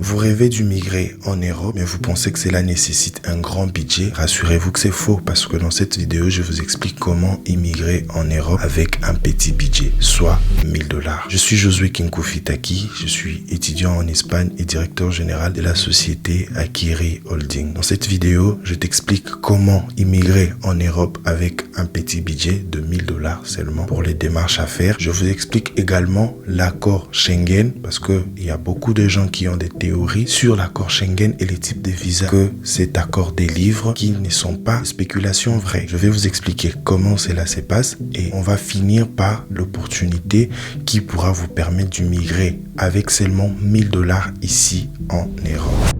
Vous rêvez d'immigrer en Europe, mais vous pensez que cela nécessite un grand budget? Rassurez-vous que c'est faux, parce que dans cette vidéo, je vous explique comment immigrer en Europe avec un petit budget, soit 1000 $. Je suis Josué Kinkoufi-Taki, je suis étudiant en Espagne et directeur général de la société Akiri Holding. Dans cette vidéo, je t'explique comment immigrer en Europe avec un petit budget de 1000 $ seulement pour les démarches à faire. Je vous explique également l'accord Schengen, parce qu'il y a beaucoup de gens qui ont des théories sur l'accord Schengen et les types de visas que cet accord délivre qui ne sont pas spéculations vraies. Je vais vous expliquer comment cela se passe et on va finir par l'opportunité qui pourra vous permettre d'immigrer avec seulement 1000 $ ici en Europe.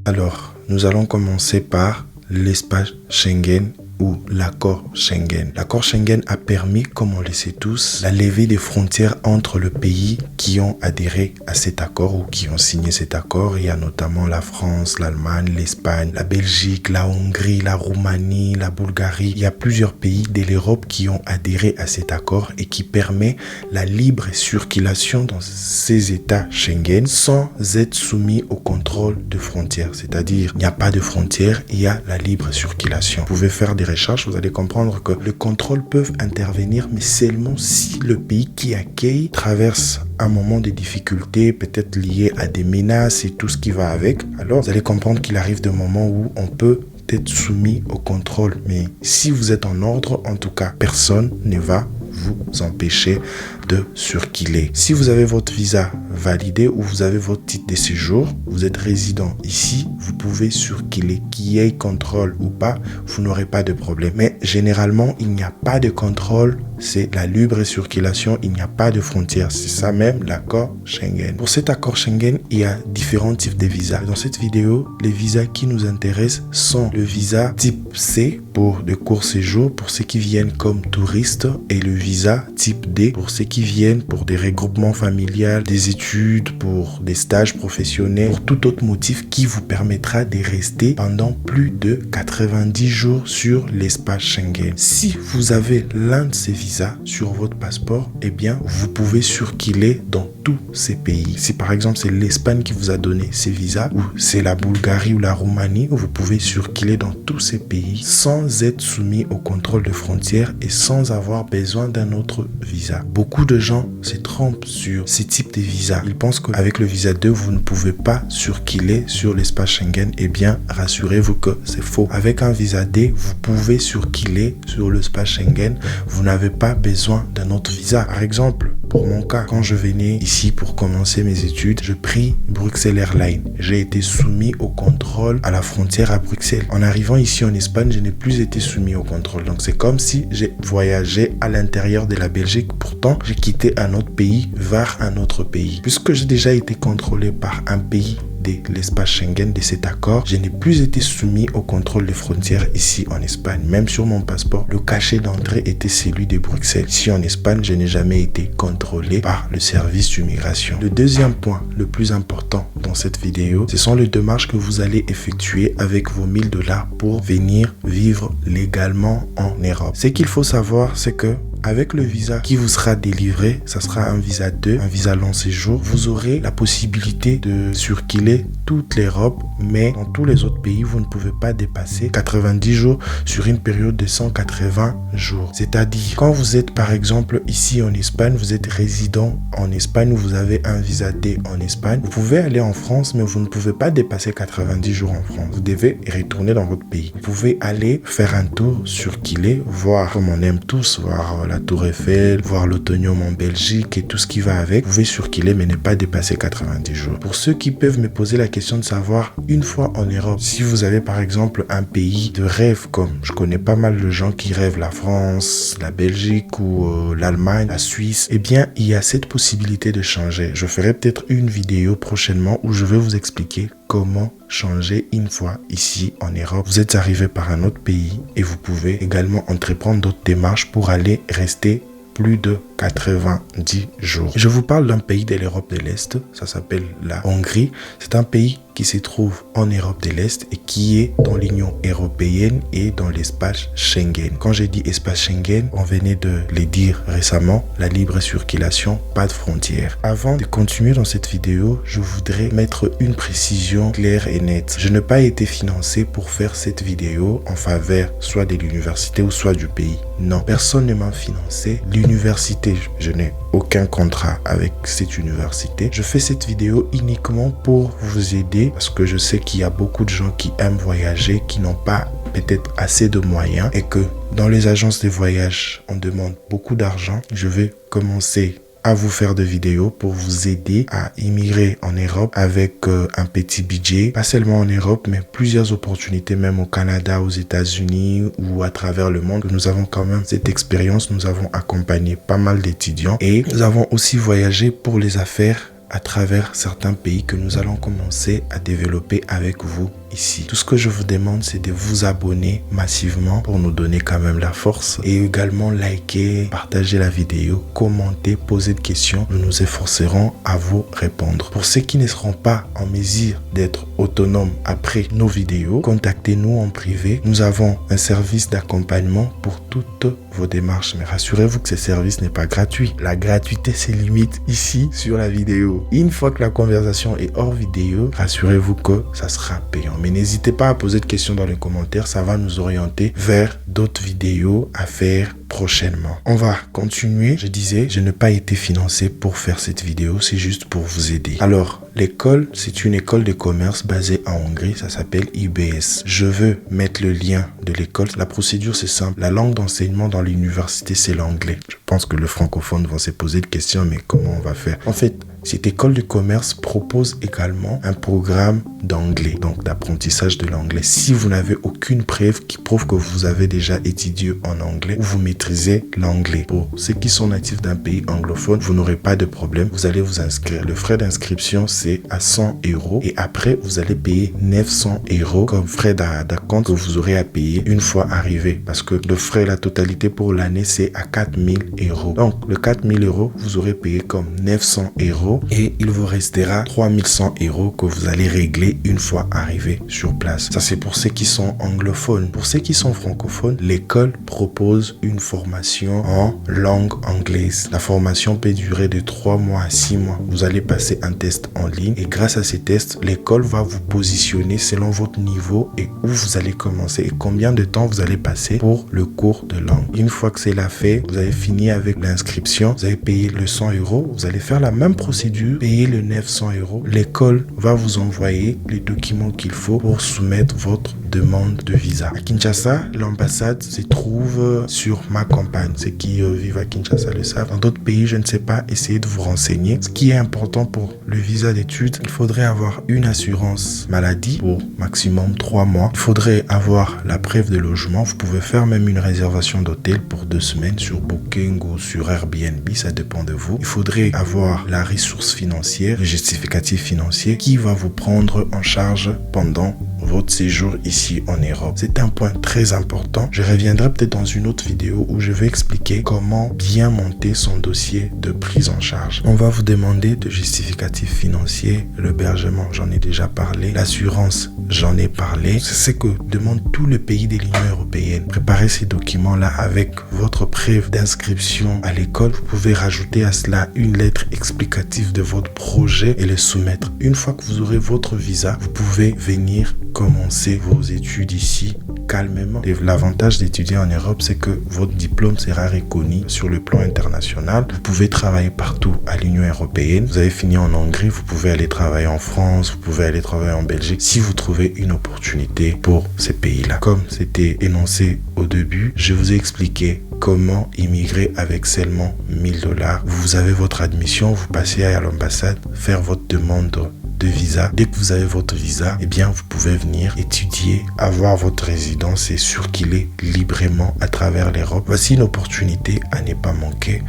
Alors, nous allons commencer par l'espace Schengen ou l'accord Schengen. L'accord Schengen a permis, comme on le sait tous, la levée des frontières entre les pays qui ont adhéré à cet accord ou qui ont signé cet accord. Il y a notamment la France, l'Allemagne, l'Espagne, la Belgique, la Hongrie, la Roumanie, la Bulgarie. Il y a plusieurs pays de l'Europe qui ont adhéré à cet accord et qui permet la libre circulation dans ces États Schengen sans être soumis au contrôle de frontières. C'est-à-dire, il n'y a pas de frontières, il y a la libre circulation. Vous pouvez faire des recherches, vous allez comprendre que les contrôles peuvent intervenir, mais seulement si le pays qui accueille traverse un moment de difficulté, peut-être lié à des menaces et tout ce qui va avec. Alors, vous allez comprendre qu'il arrive des moments où on peut être soumis au contrôle. Mais si vous êtes en ordre, en tout cas, personne ne va vous empêcher de circuler. Si vous avez votre visa validé ou vous avez votre titre de séjour, vous êtes résident ici, vous pouvez circuler. Qu'il y ait contrôle ou pas, vous n'aurez pas de problème. Mais généralement, il n'y a pas de contrôle, c'est la libre circulation, il n'y a pas de frontières. C'est ça même l'accord Schengen. Pour cet accord Schengen, il y a différents types de visas. Dans cette vidéo, les visas qui nous intéressent sont le visa type C pour de courts séjours, pour ceux qui viennent comme touristes, et le visa type D pour ceux qui viennent pour des regroupements familiaux, des études, pour des stages professionnels, pour tout autre motif qui vous permettra de rester pendant plus de 90 jours sur l'espace Schengen. Si vous avez l'un de ces visas sur votre passeport, eh bien, vous pouvez circuler dans tous ces pays. Si par exemple c'est l'Espagne qui vous a donné ces visas, ou c'est la Bulgarie ou la Roumanie, vous pouvez circuler dans tous ces pays sans être soumis au contrôle de frontières et sans avoir besoin d'un autre visa. Beaucoup de gens se trompent sur ces types de visas. Ils pensent qu'avec le visa 2, vous ne pouvez pas circuler sur l'espace Schengen. Eh bien, rassurez-vous que c'est faux. Avec un visa D, vous pouvez circuler sur l'espace Schengen. Vous n'avez pas besoin d'un autre visa. Par exemple, pour mon cas, quand je venais ici pour commencer mes études, je pris Bruxelles Airlines. J'ai été soumis au contrôle à la frontière à Bruxelles. En arrivant ici en Espagne, je n'ai plus été soumis au contrôle. Donc c'est comme si j'ai voyagé à l'intérieur de la Belgique. Pourtant, j'ai quitté un autre pays vers un autre pays. Puisque j'ai déjà été contrôlé par un pays de l'espace Schengen de cet accord, je n'ai plus été soumis au contrôle des frontières ici en Espagne. Même sur mon passeport, le cachet d'entrée était celui de Bruxelles. Ici en Espagne, je n'ai jamais été contrôlé par le service d'immigration. Le deuxième point, le plus important dans cette vidéo, ce sont les démarches que vous allez effectuer avec vos 1000 $ pour venir vivre légalement en Europe. Ce qu'il faut savoir, c'est que avec le visa qui vous sera délivré, ça sera un visa 2, un visa long séjour, vous aurez la possibilité de circuler toute l'Europe, mais dans tous les autres pays, vous ne pouvez pas dépasser 90 jours sur une période de 180 jours. C'est-à-dire, quand vous êtes par exemple ici en Espagne, vous êtes résident en Espagne, vous avez un visa D en Espagne, vous pouvez aller en France, mais vous ne pouvez pas dépasser 90 jours en France. Vous devez retourner dans votre pays. Vous pouvez aller faire un tour, circuler, voir comme on aime tous, voir la Tour Eiffel, voir l'Autonome en Belgique et tout ce qui va avec. Vous pouvez circuler mais ne pas dépasser 90 jours. Pour ceux qui peuvent me poser la question de savoir, une fois en Europe, si vous avez par exemple un pays de rêve, comme je connais pas mal de gens qui rêvent la France, la Belgique ou l'Allemagne, la Suisse, eh bien il y a cette possibilité de changer. Je ferai peut-être une vidéo prochainement où je vais vous expliquer comment changer une fois ici en Europe. Vous êtes arrivé par un autre pays et vous pouvez également entreprendre d'autres démarches pour aller rester plus de 90 jours. Je vous parle d'un pays de l'Europe de l'Est, ça s'appelle la Hongrie. C'est un pays qui se trouve en Europe de l'Est et qui est dans l'Union européenne et dans l'espace Schengen. Quand j'ai dit espace Schengen, on venait de le dire récemment, la libre circulation, pas de frontières. Avant de continuer dans cette vidéo, je voudrais mettre une précision claire et nette. Je n'ai pas été financé pour faire cette vidéo en faveur soit de l'université ou soit du pays. Non, personne ne m'a financé. L'université, je n'ai aucun contrat avec cette université. Je fais cette vidéo uniquement pour vous aider parce que je sais qu'il y a beaucoup de gens qui aiment voyager, qui n'ont pas peut-être assez de moyens et que dans les agences de voyage, on demande beaucoup d'argent. Je vais commencer à vous faire des vidéos pour vous aider à immigrer en Europe avec un petit budget, pas seulement en Europe, mais plusieurs opportunités, même au Canada, aux États-Unis ou à travers le monde. Nous avons quand même cette expérience, nous avons accompagné pas mal d'étudiants et nous avons aussi voyagé pour les affaires à travers certains pays que nous allons commencer à développer avec vous ici. Tout ce que je vous demande, c'est de vous abonner massivement pour nous donner quand même la force et également liker, partager la vidéo, commenter, poser des questions. Nous nous efforcerons à vous répondre. Pour ceux qui ne seront pas en mesure d'être autonomes après nos vidéos, contactez-nous en privé. Nous avons un service d'accompagnement pour toutes vos démarches. Mais rassurez-vous que ce service n'est pas gratuit. La gratuité se limite ici sur la vidéo. Une fois que la conversation est hors vidéo, rassurez-vous que ça sera payant. Mais n'hésitez pas à poser des questions dans les commentaires, ça va nous orienter vers d'autres vidéos à faire prochainement. On va continuer. Je disais, je n'ai pas été financé pour faire cette vidéo, c'est juste pour vous aider. Alors, l'école, c'est une école de commerce basée en Hongrie, ça s'appelle IBS. Je veux mettre le lien de l'école. La procédure, c'est simple. La langue d'enseignement dans l'université, c'est l'anglais. Je pense que les francophones vont se poser des questions, mais comment on va faire? En fait, cette école de commerce propose également un programme d'anglais, donc d'apprentissage de l'anglais. Si vous n'avez aucune preuve qui prouve que vous avez déjà étudié en anglais ou vous maîtrisez l'anglais, pour ceux qui sont natifs d'un pays anglophone, vous n'aurez pas de problème. Vous allez vous inscrire. Le frais d'inscription, c'est à 100 € et après, vous allez payer 900 € comme frais d'acompte que vous aurez à payer une fois arrivé. Parce que le frais, la totalité pour l'année, c'est à 4000 €. Donc, le 4000 €, vous aurez payé comme 900 € et il vous restera 3100 € que vous allez régler une fois arrivé sur place. Ça, c'est pour ceux qui sont anglophones. Pour ceux qui sont francophones, l'école propose une formation en langue anglaise. La formation peut durer de 3 mois à 6 mois. Vous allez passer un test en ligne et grâce à ces tests, l'école va vous positionner selon votre niveau et où vous allez commencer et combien de temps vous allez passer pour le cours de langue. Une fois que c'est là fait, vous avez fini avec l'inscription, vous avez payé le 100 €, vous allez faire la même procédure, payer le 900 €. L'école va vous envoyer les documents qu'il faut pour soumettre votre demande de visa. À Kinshasa, l'ambassade se trouve sur ma campagne. Ceux qui vivent à Kinshasa le savent. Dans d'autres pays, je ne sais pas, essayez de vous renseigner. Ce qui est important pour le visa d'études, il faudrait avoir une assurance maladie pour maximum 3 mois. Il faudrait avoir la preuve de logement. Vous pouvez faire même une réservation d'hôtel pour 2 semaines sur Booking ou sur Airbnb, ça dépend de vous. Il faudrait avoir la ressource financière, le justificatif financier qui va vous prendre en charge pendant votre séjour ici en Europe. C'est un point très important. Je reviendrai peut-être dans une autre vidéo où je vais expliquer comment bien monter son dossier de prise en charge. On va vous demander de justificatif financier, l'hébergement, j'en ai déjà parlé, l'assurance, j'en ai parlé. C'est ce que demande tout le pays de l'Union européenne. Préparez ces documents-là avec votre preuve d'inscription à l'école. Vous pouvez rajouter à cela une lettre explicative de votre projet et le soumettre. Une fois que vous aurez votre visa, vous pouvez venir commencer vos études ici calmement. Et l'avantage d'étudier en Europe, c'est que votre diplôme sera reconnu sur le plan international. Vous pouvez travailler partout à l'Union européenne. Vous avez fini en Hongrie, vous pouvez aller travailler en France, vous pouvez aller travailler en Belgique si vous trouvez une opportunité pour ces pays-là. Comme c'était énoncé au début, je vous ai expliqué comment immigrer avec seulement 1000 $. Vous avez votre admission, vous passez à l'ambassade, faire votre demande de visa. Dès que vous avez votre visa, eh bien, vous pouvez venir étudier, avoir votre résidence et circuler librement à travers l'Europe. Voici une opportunité à ne pas manquer.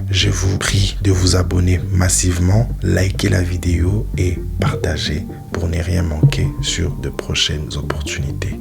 Je vous prie de vous abonner massivement, liker la vidéo et partager pour ne rien manquer sur de prochaines opportunités.